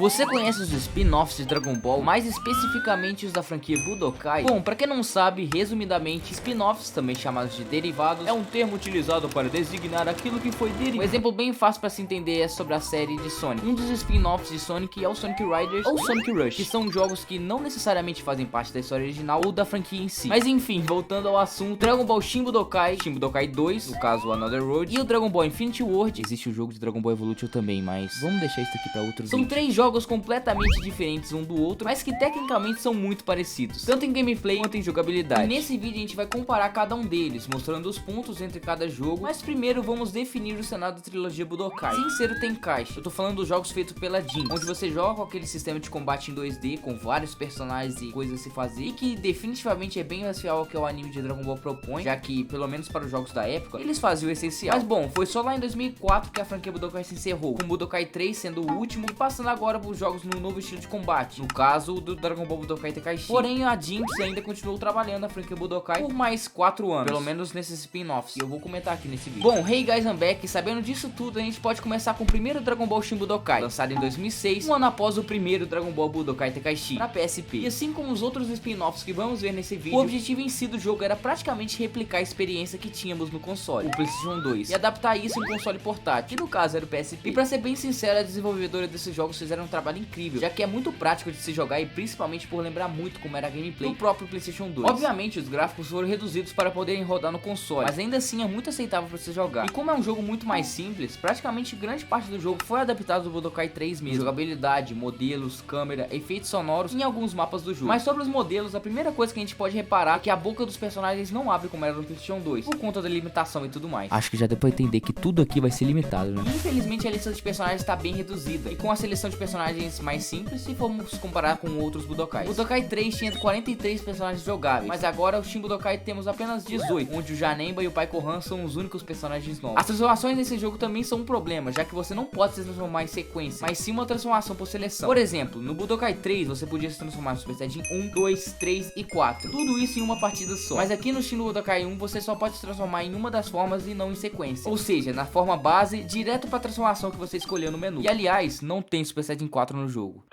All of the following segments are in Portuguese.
Você conhece os spin-offs de Dragon Ball, mais especificamente os da franquia Budokai? Bom, pra quem não sabe, resumidamente, spin-offs, também chamados de derivados, é um termo utilizado para designar aquilo que foi derivado. Um exemplo bem fácil pra se entender é sobre a série de Sonic. Um dos spin-offs de Sonic é o Sonic Riders ou Sonic Rush, que são jogos que não necessariamente fazem parte da história original ou da franquia em si. Mas enfim, voltando ao assunto, Dragon Ball Shin Budokai 2, no caso Another Road, e o Dragon Ball Infinity World. Existe o jogo de Dragon Ball Evolution também, mas vamos deixar isso aqui pra outro vídeo. São três jogos completamente diferentes um do outro, mas que tecnicamente são muito parecidos, tanto em gameplay quanto em jogabilidade. E nesse vídeo a gente vai comparar cada um deles, mostrando os pontos entre cada jogo, mas primeiro vamos definir o cenário da trilogia Budokai, sem ser o Tenkaichi. Eu tô falando dos jogos feitos pela Jin, onde você joga com aquele sistema de combate em 2D, com vários personagens e coisas a se fazer, e que definitivamente é bem mais fiel ao que o anime de Dragon Ball propõe, já que, pelo menos para os jogos da época, eles faziam o essencial. Mas bom, foi só lá em 2004 que a franquia Budokai se encerrou, com Budokai 3 sendo o último, e passando agora por jogos no novo estilo de combate, no caso do Dragon Ball Budokai Tenkaichi. Porém, a Jinx ainda continuou trabalhando na franquia Budokai por mais 4 anos, pelo menos nesses spin-offs, e eu vou comentar aqui nesse vídeo. Bom, hey guys, I'm back. Sabendo disso tudo, a gente pode começar com o primeiro Dragon Ball Shin Budokai, lançado em 2006, um ano após o primeiro Dragon Ball Budokai Tenkaichi, pra PSP. E assim como os outros spin-offs que vamos ver nesse vídeo, o objetivo em si do jogo era praticamente replicar a experiência que tínhamos no console, o PlayStation 2, e adaptar isso em um console portátil, que no caso era o PSP. E pra ser bem sincero, a desenvolvedora desses jogos fizeram um trabalho incrível, já que é muito prático de se jogar e principalmente por lembrar muito como era a gameplay do próprio PlayStation 2. Obviamente, os gráficos foram reduzidos para poderem rodar no console, mas ainda assim é muito aceitável para se jogar. E como é um jogo muito mais simples, praticamente grande parte do jogo foi adaptado do Budokai 3 mesmo. Jogabilidade, modelos, câmera, efeitos sonoros em alguns mapas do jogo. Mas sobre os modelos, a primeira coisa que a gente pode reparar é que a boca dos personagens não abre como era no PlayStation 2, por conta da limitação e tudo mais. Acho que já deu pra entender que tudo aqui vai ser limitado, né? E, infelizmente a lista de personagens está bem reduzida, e com a seleção de personagens mais simples, se formos comparar com outros Budokais. O Budokai 3 tinha 43 personagens jogáveis, mas agora o Shin Budokai temos apenas 18, onde o Janemba e o Pai Gohan são os únicos personagens novos. As transformações nesse jogo também são um problema, já que você não pode se transformar em sequência, mas sim uma transformação por seleção. Por exemplo, no Budokai 3 você podia se transformar no Super Saiyajin 1, 2, 3 e 4, tudo isso em uma partida só. Mas aqui no Shin Budokai 1 você só pode se transformar em uma das formas e não em sequência, ou seja, na forma base, direto para a transformação que você escolheu no menu. E aliás, não tem Super Saiyajin 4 no jogo.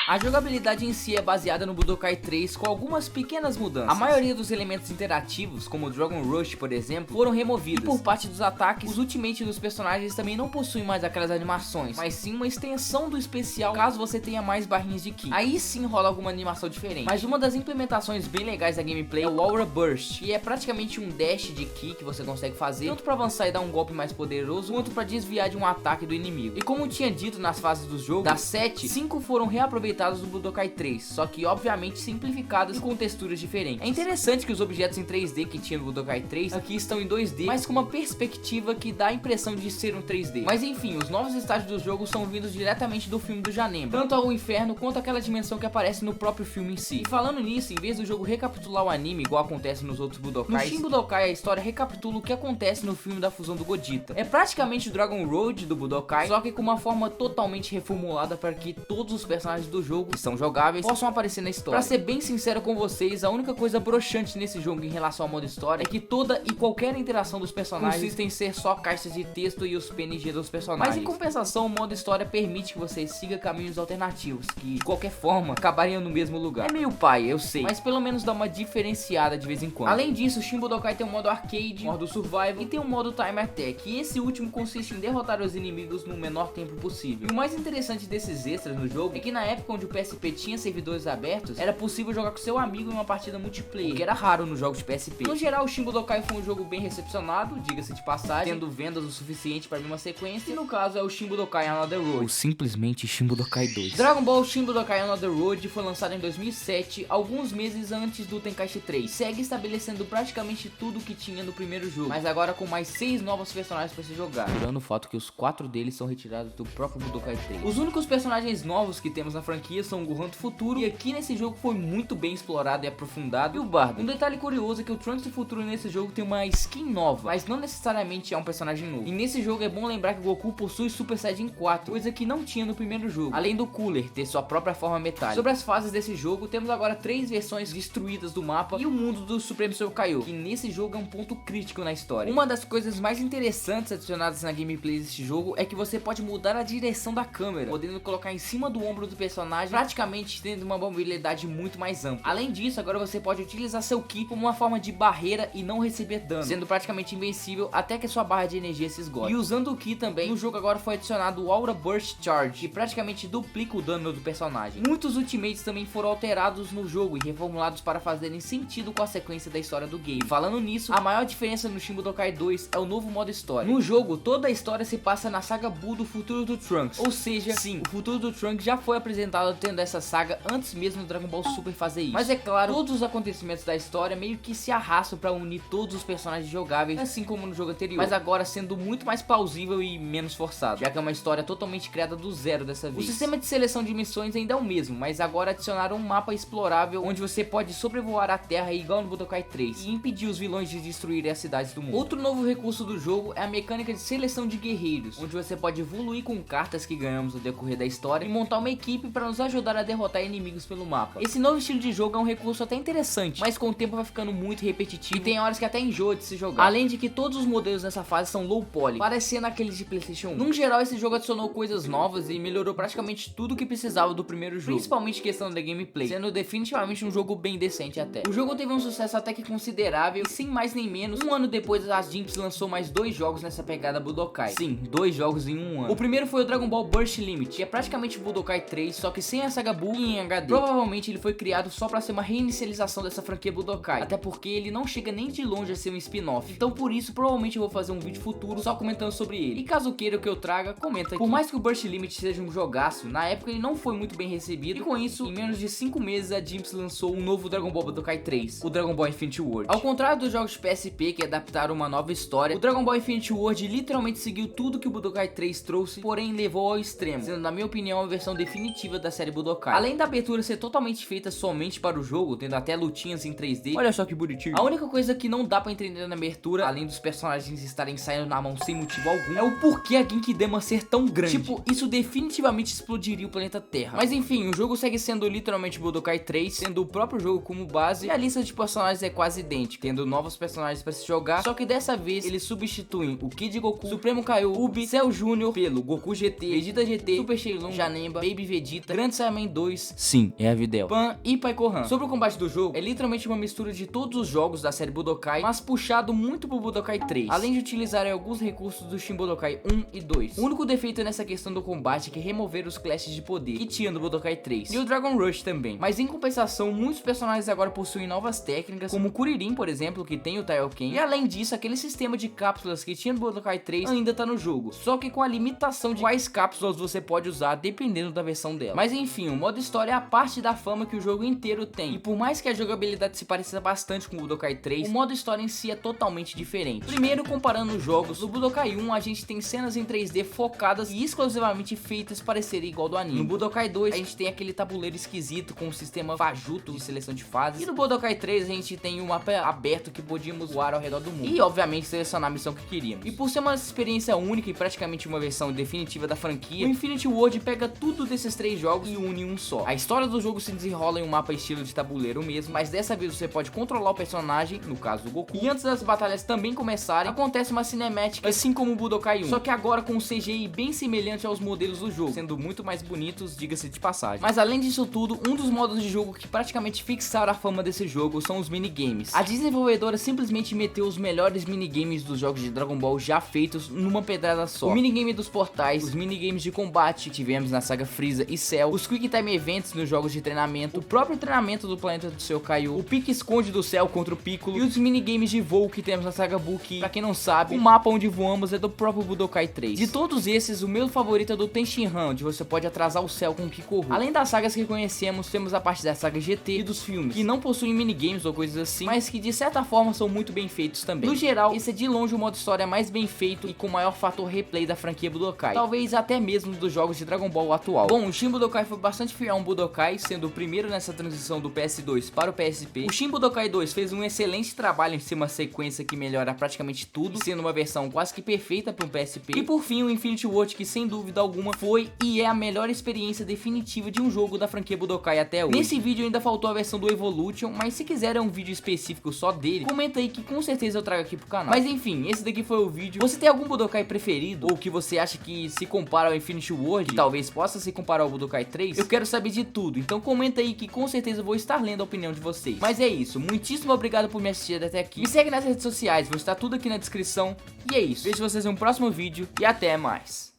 A jogabilidade em si é baseada no Budokai 3 com algumas pequenas mudanças. A maioria dos elementos interativos, como o Dragon Rush, por exemplo, foram removidos. E por parte dos ataques, os ultimates dos personagens também não possuem mais aquelas animações, mas sim uma extensão do especial caso você tenha mais barrinhas de Ki. Aí sim rola alguma animação diferente. Mas uma das implementações bem legais da gameplay é o Aura Burst, que é praticamente um dash de Ki que você consegue fazer, tanto para avançar e dar um golpe mais poderoso, quanto para desviar de um ataque do inimigo. E como eu tinha dito nas fases do jogo, das 7, 5 foram reaproveitadas do Budokai 3, só que obviamente simplificadas e com texturas diferentes. É interessante que os objetos em 3D que tinha no Budokai 3 aqui estão em 2D, mas com uma perspectiva que dá a impressão de ser um 3D. Mas enfim, os novos estágios do jogo são vindos diretamente do filme do Janemba, tanto ao inferno quanto aquela dimensão que aparece no próprio filme em si. E falando nisso, em vez do jogo recapitular o anime igual acontece nos outros Budokais, no Shin Budokai a história recapitula o que acontece no filme da fusão do Godita. É praticamente o Dragon Road do Budokai, só que com uma forma totalmente reformulada para que todos os personagens do jogo que são jogáveis possam aparecer na história. Pra ser bem sincero com vocês, a única coisa broxante nesse jogo em relação ao modo história é que toda e qualquer interação dos personagens consiste em ser só caixas de texto e os PNG dos personagens. Mas em compensação, o modo história permite que você siga caminhos alternativos, que de qualquer forma acabariam no mesmo lugar. É meio pai, eu sei, mas pelo menos dá uma diferenciada de vez em quando. Além disso, o Shin Budokai tem um modo arcade, modo survival e tem um modo time attack, e esse último consiste em derrotar os inimigos no menor tempo possível. E o mais interessante desses extras no jogo é que na época onde o PSP tinha servidores abertos, era possível jogar com seu amigo em uma partida multiplayer, que era raro nos jogos de PSP. No geral, o Shin Budokai foi um jogo bem recepcionado, diga-se de passagem, tendo vendas o suficiente para uma sequência, e no caso é o Shin Budokai Another Road, ou simplesmente Shin Budokai 2. Dragon Ball Shin Budokai Another Road foi lançado em 2007, alguns meses antes do Tenkaichi 3. Segue estabelecendo praticamente tudo o que tinha no primeiro jogo, mas agora com mais 6 novos personagens para se jogar, tirando o fato que os 4 deles são retirados do próprio Budokai 3. Os únicos personagens novos que temos na franquia franquia são o Gohan do futuro, e aqui nesse jogo foi muito bem explorado e aprofundado, e o Bardock. Um detalhe curioso é que o Trunks do futuro nesse jogo tem uma skin nova, mas não necessariamente é um personagem novo. E nesse jogo é bom lembrar que o Goku possui Super Saiyajin 4, coisa que não tinha no primeiro jogo, além do Cooler ter sua própria forma metálica. Sobre as fases desse jogo, temos agora 3 versões destruídas do mapa e o mundo do Supremo Senhor Kaiô, que nesse jogo é um ponto crítico na história. Uma das coisas mais interessantes adicionadas na gameplay desse jogo é que você pode mudar a direção da câmera, podendo colocar em cima do ombro do personagem, praticamente tendo uma mobilidade muito mais ampla. Além disso, agora você pode utilizar seu Ki como uma forma de barreira e não receber dano, sendo praticamente invencível até que a sua barra de energia se esgote. E usando o Ki também, no jogo agora foi adicionado o Aura Burst Charge, que praticamente duplica o dano do personagem. Muitos ultimates também foram alterados no jogo e reformulados para fazerem sentido com a sequência da história do game. Falando nisso, a maior diferença no Shin Budokai 2 é o novo modo história. No jogo, toda a história se passa na saga Buu do futuro do Trunks, ou seja, sim, o futuro do Trunks já foi apresentado tendo essa saga antes mesmo do Dragon Ball Super fazer isso. Mas é claro, todos os acontecimentos da história meio que se arrastam para unir todos os personagens jogáveis, assim como no jogo anterior, mas agora sendo muito mais plausível e menos forçado, já que é uma história totalmente criada do zero dessa vez. O sistema de seleção de missões ainda é o mesmo, mas agora adicionaram um mapa explorável onde você pode sobrevoar a Terra igual no Budokai 3 e impedir os vilões de destruírem as cidades do mundo. Outro novo recurso do jogo é a mecânica de seleção de guerreiros, onde você pode evoluir com cartas que ganhamos no decorrer da história e montar uma equipe para nos ajudar a derrotar inimigos pelo mapa. Esse novo estilo de jogo é um recurso até interessante, mas com o tempo vai ficando muito repetitivo e tem horas que até enjoa de se jogar. Além de que todos os modelos nessa fase são low poly, parecendo aqueles de PlayStation 1. Num geral, esse jogo adicionou coisas novas e melhorou praticamente tudo que precisava do primeiro jogo, principalmente questão da gameplay, sendo definitivamente um jogo bem decente até. O jogo teve um sucesso até que considerável e sem mais nem menos, um ano depois a Jinx lançou mais 2 jogos nessa pegada Budokai. Sim, 2 jogos em um ano. O primeiro foi o Dragon Ball Burst Limit, que é praticamente o Budokai 3, só que sem a saga Buu e em HD. Provavelmente ele foi criado só pra ser uma reinicialização dessa franquia Budokai, até porque ele não chega nem de longe a ser um spin-off. Então por isso, provavelmente eu vou fazer um vídeo futuro só comentando sobre ele. E caso queira que eu traga, comenta aqui. Por mais que o Burst Limit seja um jogaço, na época ele não foi muito bem recebido, e com isso, em menos de 5 meses a Jinx lançou um novo Dragon Ball Budokai 3, o Dragon Ball Infinity World. Ao contrário dos jogos de PSP que adaptaram uma nova história, o Dragon Ball Infinity World literalmente seguiu tudo que o Budokai 3 trouxe, porém levou ao extremo, sendo na minha opinião a versão definitiva da série Budokai. Além da abertura ser totalmente feita somente para o jogo, tendo até lutinhas em 3D, olha só que bonitinho. A única coisa que não dá pra entender na abertura, além dos personagens estarem saindo na mão sem motivo algum, é o porquê a Genkidama ser tão grande. Tipo, isso definitivamente explodiria o planeta Terra. Mas enfim, o jogo segue sendo literalmente Budokai 3, sendo o próprio jogo como base, e a lista de personagens é quase idêntica, tendo novos personagens para se jogar, só que dessa vez eles substituem o Kid Goku, Supremo Kaiô, Ubi, Cell Jr. pelo Goku GT, Vegeta GT, Super Shenlong, Janemba, Baby Vegeta, Grand Saiyaman 2, sim, é a Videl, Pan e Pai-Gohan. Sobre o combate do jogo, é literalmente uma mistura de todos os jogos da série Budokai, mas puxado muito pro Budokai 3, além de utilizar alguns recursos do Shin Budokai 1 e 2. O único defeito nessa questão do combate é que remover os clashes de poder que tinha no Budokai 3, e o Dragon Rush também. Mas em compensação, muitos personagens agora possuem novas técnicas, como o Kuririn, por exemplo, que tem o Taioken, e além disso, aquele sistema de cápsulas que tinha no Budokai 3 ainda tá no jogo, só que com a limitação de quais cápsulas você pode usar dependendo da versão dela. Mas enfim, o modo história é a parte da fama que o jogo inteiro tem, e por mais que a jogabilidade se pareça bastante com o Budokai 3, o modo história em si é totalmente diferente. Primeiro, comparando os jogos, no Budokai 1 a gente tem cenas em 3D focadas e exclusivamente feitas parecerem igual do anime. No Budokai 2 a gente tem aquele tabuleiro esquisito com um sistema fajuto de seleção de fases, e no Budokai 3 a gente tem um mapa aberto que podíamos voar ao redor do mundo e obviamente selecionar a missão que queríamos. E por ser uma experiência única e praticamente uma versão definitiva da franquia, o Infinity World pega tudo desses 3 jogos e une em um só. A história do jogo se desenrola em um mapa estilo de tabuleiro mesmo, mas dessa vez você pode controlar o personagem, no caso o Goku, e antes das batalhas também começarem, acontece uma cinemática assim como o Budokai 1, só que agora com um CGI bem semelhante aos modelos do jogo, sendo muito mais bonitos, diga-se de passagem. Mas além disso tudo, um dos modos de jogo que praticamente fixaram a fama desse jogo são os minigames. A desenvolvedora simplesmente meteu os melhores minigames dos jogos de Dragon Ball já feitos numa pedrada só. O minigame dos portais, os minigames de combate que tivemos na saga Frieza e Cell, os Quick Time Events nos jogos de treinamento, o próprio treinamento do planeta do Senhor Kaiô, o pique-esconde do Cell contra o Piccolo e os minigames de voo que temos na saga Buu, que, pra quem não sabe, o mapa onde voamos é do próprio Budokai 3. De todos esses, o meu favorito é do Tenshinhan, onde você pode atrasar o Cell com o Piccolo. Além das sagas que conhecemos, temos a parte da saga GT e dos filmes, que não possuem minigames ou coisas assim, mas que de certa forma são muito bem feitos também. No geral, esse é de longe o modo história mais bem feito e com maior fator replay da franquia Budokai, talvez até mesmo dos jogos de Dragon Ball atual. Bom, o Shin Budokai Budokai foi bastante fiel a um Budokai, sendo o primeiro nessa transição do PS2 para o PSP. O Shin Budokai 2 fez um excelente trabalho em ser uma sequência que melhora praticamente tudo, sendo uma versão quase que perfeita para um PSP. E por fim, o Infinity Ward, que sem dúvida alguma foi e é a melhor experiência definitiva de um jogo da franquia Budokai até hoje. Nesse vídeo ainda faltou a versão do Evolution, mas se quiserem um vídeo específico só dele, comenta aí que com certeza eu trago aqui pro canal. Mas enfim, esse daqui foi o vídeo. Você tem algum Budokai preferido? Ou que você acha que se compara ao Infinity Ward, talvez possa se comparar ao Budokai 3? Eu quero saber de tudo, então comenta aí que com certeza eu vou estar lendo a opinião de vocês. Mas é isso, muitíssimo obrigado por me assistir até aqui. Me segue nas redes sociais, vou estar tudo aqui na descrição. E é isso, vejo vocês em um próximo vídeo e até mais.